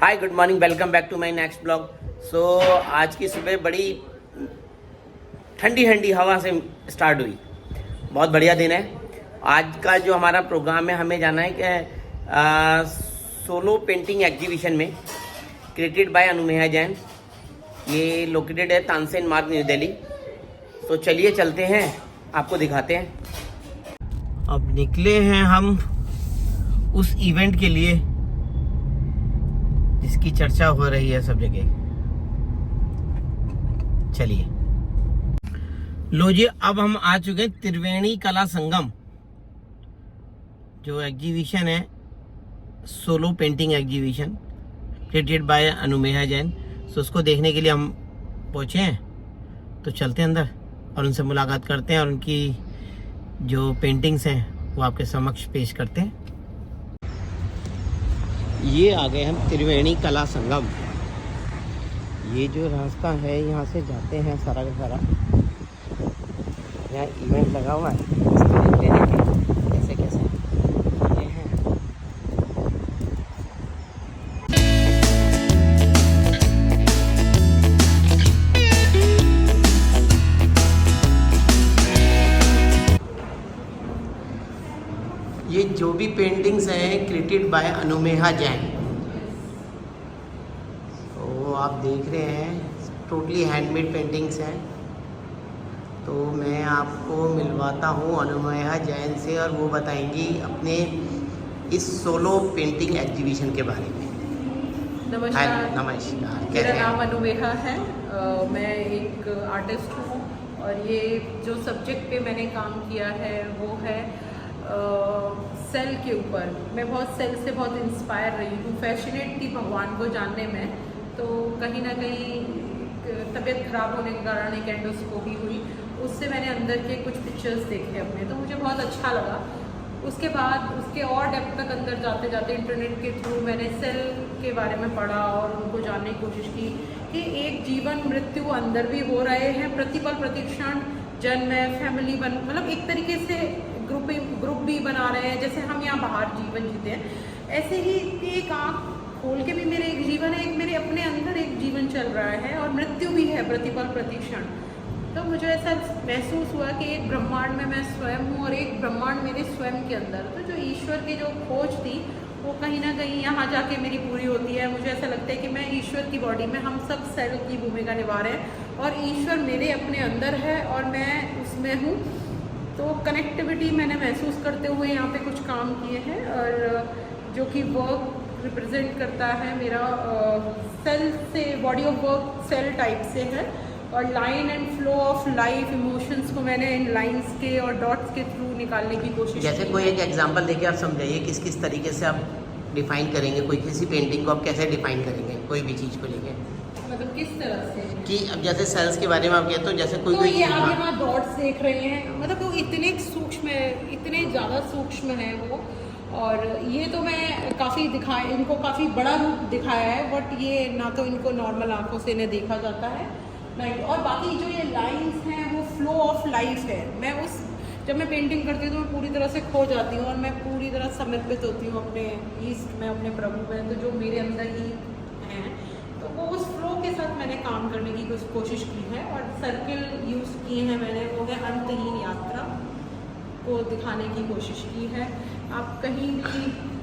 Hi good morning, welcome back to my next blog. So आज की सुबह बड़ी ठंडी ठंडी हवा से स्टार्ट हुई। बहुत बढ़िया दिन है। आज का जो हमारा प्रोग्राम है, हमें जाना है कि सोलो पेंटिंग एग्जीबिशन में, क्रिएटेड बाय अनुमेहा जैन। ये लोकेटेड है तानसेन मार्ग, न्यू दिल्ली। तो चलिए चलते हैं, आपको दिखाते हैं। अब निकले हैं हम उस इवेंट के लिए जिसकी चर्चा हो रही है सब जगह। चलिए, लो जी, अब हम आ चुके हैं त्रिवेणी कला संगम, जो एग्जीबिशन है, solo painting exhibition created by Anumeha Jain. So उसको देखने के लिए हम पहुंचे हैं। तो चलते हैं अंदर और उनसे मुलाकात करते हैं और उनकी जो पेंटिंग्स हैं वो आपके समक्ष पेश करते हैं। ये आ गए हम त्रिवेणी कला संगम। ये जो रास्ता है, यहाँ से जाते हैं सारा का सारा। यहाँ इवेंट लगा हुआ है, इसको देखते हैं कि कैसे कैसे ये है। ये जो भी पेंटिंग्स हैं क्रिएटेड बाय अनुमेहा जैन, तो आप देख रहे हैं टोटली हैंडमेड पेंटिंग्स हैं। तो मैं आपको मिलवाता हूँ अनुमेहा जैन से और वो बताएंगी अपने इस सोलो पेंटिंग एग्जीबिशन के बारे में। नमस्कार। नमस्कार। मेरा नाम अनुमेहा है। मैं एक आर्टिस्ट हूँ और ये जो सब्जेक्ट पे मैंने काम किया है वो है सेल के ऊपर। मैं बहुत सेल से बहुत इंस्पायर रही हूँ, फैशनेट थी भगवान को जानने में। तो कहीं ना कहीं तबीयत खराब होने के कारण एक एंडोस्कोपी हुई, उससे मैंने अंदर के कुछ पिक्चर्स देखे अपने, तो मुझे बहुत अच्छा लगा। उसके बाद उसके और डेप्थ तक अंदर जाते जाते इंटरनेट के थ्रू मैंने सेल के बारे में पढ़ा और उनको जानने की कोशिश की कि एक जीवन मृत्यु अंदर भी हो रहे हैं, प्रतिपल प्रतिक्षण जन्म है, फैमिली बन, मतलब एक तरीके से ग्रुप भी बना रहे हैं, जैसे हम यहाँ बाहर जीवन जीते हैं ऐसे ही एक आँख खोल के भी मेरे एक जीवन है, एक मेरे अपने अंदर एक जीवन चल रहा है और मृत्यु भी है, प्रतिपल प्रतिक्षण। तो मुझे ऐसा महसूस हुआ कि एक ब्रह्मांड में मैं स्वयं हूँ और एक ब्रह्मांड मेरे स्वयं के अंदर। तो जो ईश्वर की जो खोज थी वो कहीं ना कहीं यहाँ जाके मेरी पूरी होती है। मुझे ऐसा लगता है कि मैं ईश्वर की बॉडी में, हम सब सेल की भूमिका निभा रहे हैं और ईश्वर मेरे अपने अंदर है और मैं उसमें हूँ। तो कनेक्टिविटी मैंने महसूस करते हुए यहाँ पे कुछ काम किए हैं और जो कि वर्क रिप्रेजेंट करता है मेरा सेल से, body of work cell type से है और line and flow of life emotions को मैंने इन लाइंस के और डॉट्स के थ्रू निकालने की कोशिश की। जैसे कोई एक एग्जांपल देके आप समझाइए, किस किस तरीके से आप डिफाइन करेंगे, कोई किसी पेंटिंग को आप कैसे डिफाइन करेंगे, कोई भी चीज़ को लेके, मतलब किस तरह से कि अब जैसे सेल्स के बारे में आप कहते हो, जैसे कोई तो कोई ये आप यहाँ डॉट्स देख रहे हैं, मतलब वो इतने सूक्ष्म है, इतने ज़्यादा सूक्ष्म है वो। और ये तो मैं काफ़ी दिखाया, इनको काफ़ी बड़ा रूप दिखाया है, बट ये ना तो इनको नॉर्मल आंखों से इन्हें देखा जाता है राइट। और बाकी जो ये लाइंस हैं वो फ्लो ऑफ लाइफ है। मैं जब मैं पेंटिंग करती हूँ तो मैं पूरी तरह से खो जाती हूँ और मैं पूरी तरह समर्पित होती हूँ अपने ईस्ट में, अपने प्रभु में, तो जो मेरे अंदर ही हैं। तो वो उस फ्लो के साथ मैंने काम करने की कोशिश की है और सर्किल यूज़ किए हैं मैंने, वो है अंतहीन यात्रा को दिखाने की कोशिश की है। आप कहीं भी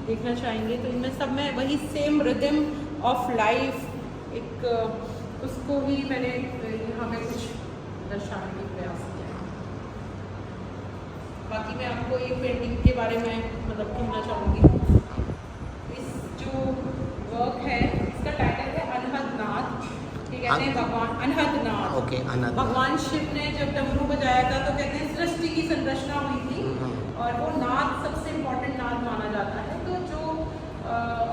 देखना चाहेंगे तो इनमें सब में वही सेम रिदम ऑफ लाइफ, एक उसको ही मैंने यहाँ पे कुछ दर्शाने का प्रयास किया। बाकी मैं आपको ये पेंटिंग के बारे में मतलब कहना चाहूँगी। इस जो वर्क है इसका टाइटल है अनहद नाद। कहते हैं भगवान अनहद नाद। ओके, अनहद। भगवान शिव ने जब डमरू बजाया था तो कहते हैं सृष्टि की संरचना हुई थी और वो नाद सबसे इम्पोर्टेंट नाद माना जाता है। तो जो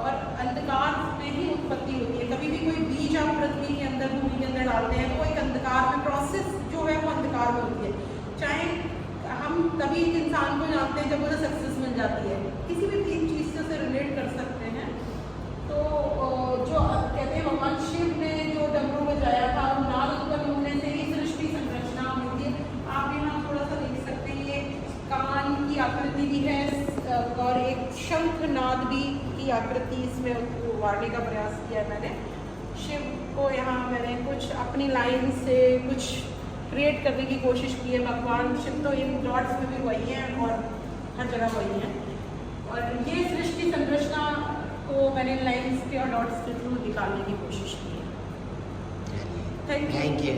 और अंधकार में ही उत्पत्ति होती है। कभी भी कोई बीज आप पृथ्वी के अंदर, भूमि के अंदर डालते हैं तो एक अंधकार में प्रोसेस जो है वो अंधकार में होती है। चाहे हम तभी एक इंसान को जानते हैं जब वो सक्सेस मिल जाती है, किसी भी तीन चीज़ से रिलेट कर सकते हैं। तो जो कहते हैं भगवान शिव ने जो डमरू बजाया था, नाद उत्पन्न होने से ही सृष्टि संरचना होती है। आप यहाँ थोड़ा सा देख सकते हैं, ये कान की आकृति भी है और एक शंख नाद भी की आकृति इसमें उभारने का प्रयास किया मैंने। शिव को यहाँ मैंने कुछ अपनी लाइन से कुछ क्रिएट करने की कोशिश की है। भगवान शिव तो इन डॉट्स में भी वही हैं और हर जगह वही हैं, और ये सृष्टि संरचना को मैंने लाइन्स के और डॉट्स के थ्रू निकालने की कोशिश की है। Thank you.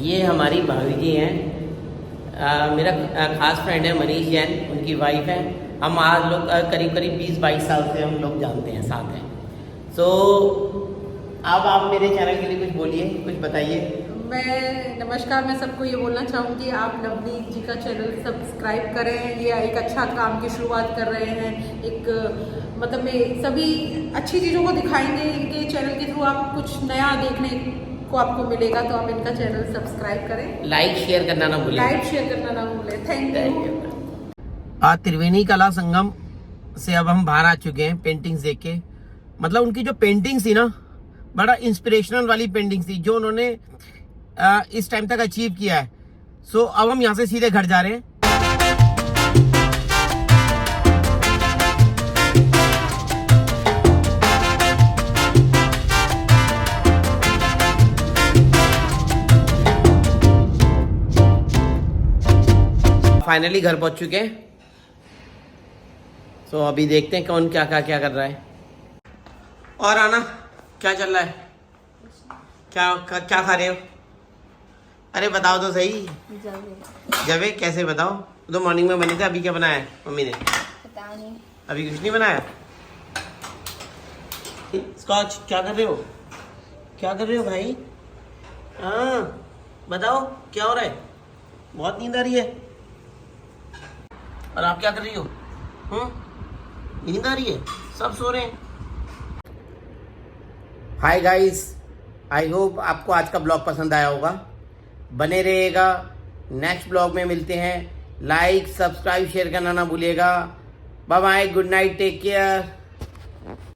ये हमारी भाभी जी हैं, मेरा खास फ्रेंड है मनीष जैन, उनकी वाइफ है। हम आज लोग करीब करीब 20-22 साल से हम लोग जानते हैं, साथ हैं। सो अब आप मेरे चैनल के लिए कुछ बोलिए, कुछ बताइए। नमस्कार, मैं सबको ये बोलना चाहूँगी, आप नवनीत जी का चैनल सब्सक्राइब करें। ये एक अच्छा काम की शुरुआत कर रहे हैं। एक मतलब में सभी अच्छी चीज़ों को दिखाएंगे। इनके चैनल के थ्रू आप कुछ नया देखने को आपको मिलेगा, तो आप इनका चैनल सब्सक्राइब करें। लाइक शेयर करना ना भूलें। लाइक शेयर करना ना भूलें। Thank you. त्रिवेणी कला संगम से अब हम बाहर आ चुके हैं पेंटिंग्स देख के। मतलब उनकी जो पेंटिंग्स थी ना, बड़ा इंस्पिरेशनल वाली पेंटिंग्स थी जो उन्होंने इस टाइम तक अचीव किया है। सो अब हम यहाँ से सीधे घर जा रहे हैं। फाइनली घर पहुंच चुके हैं। सो अभी देखते हैं कौन क्या कर रहा है। और आना, क्या चल रहा है? क्या खा रहे हो? अरे बताओ तो सही। जवे कैसे बताओ? तो मॉर्निंग में बने थे, अभी क्या बनाया है मम्मी ने? पता नहीं, अभी कुछ नहीं बनाया। स्कॉच क्या कर रहे हो? क्या कर रहे हो भाई? हाँ बताओ क्या हो रहा है? बहुत नींद आ रही है। और आप क्या कर रही हो? नींद आ रही है? सब सो रहे हैं। हाय गाइस, आई होप आपको आज का ब्लॉग पसंद आया होगा। बने रहिएगा, नेक्स्ट ब्लॉग में मिलते हैं। लाइक सब्सक्राइब शेयर करना ना भूलिएगा। Bye bye, good night, take care.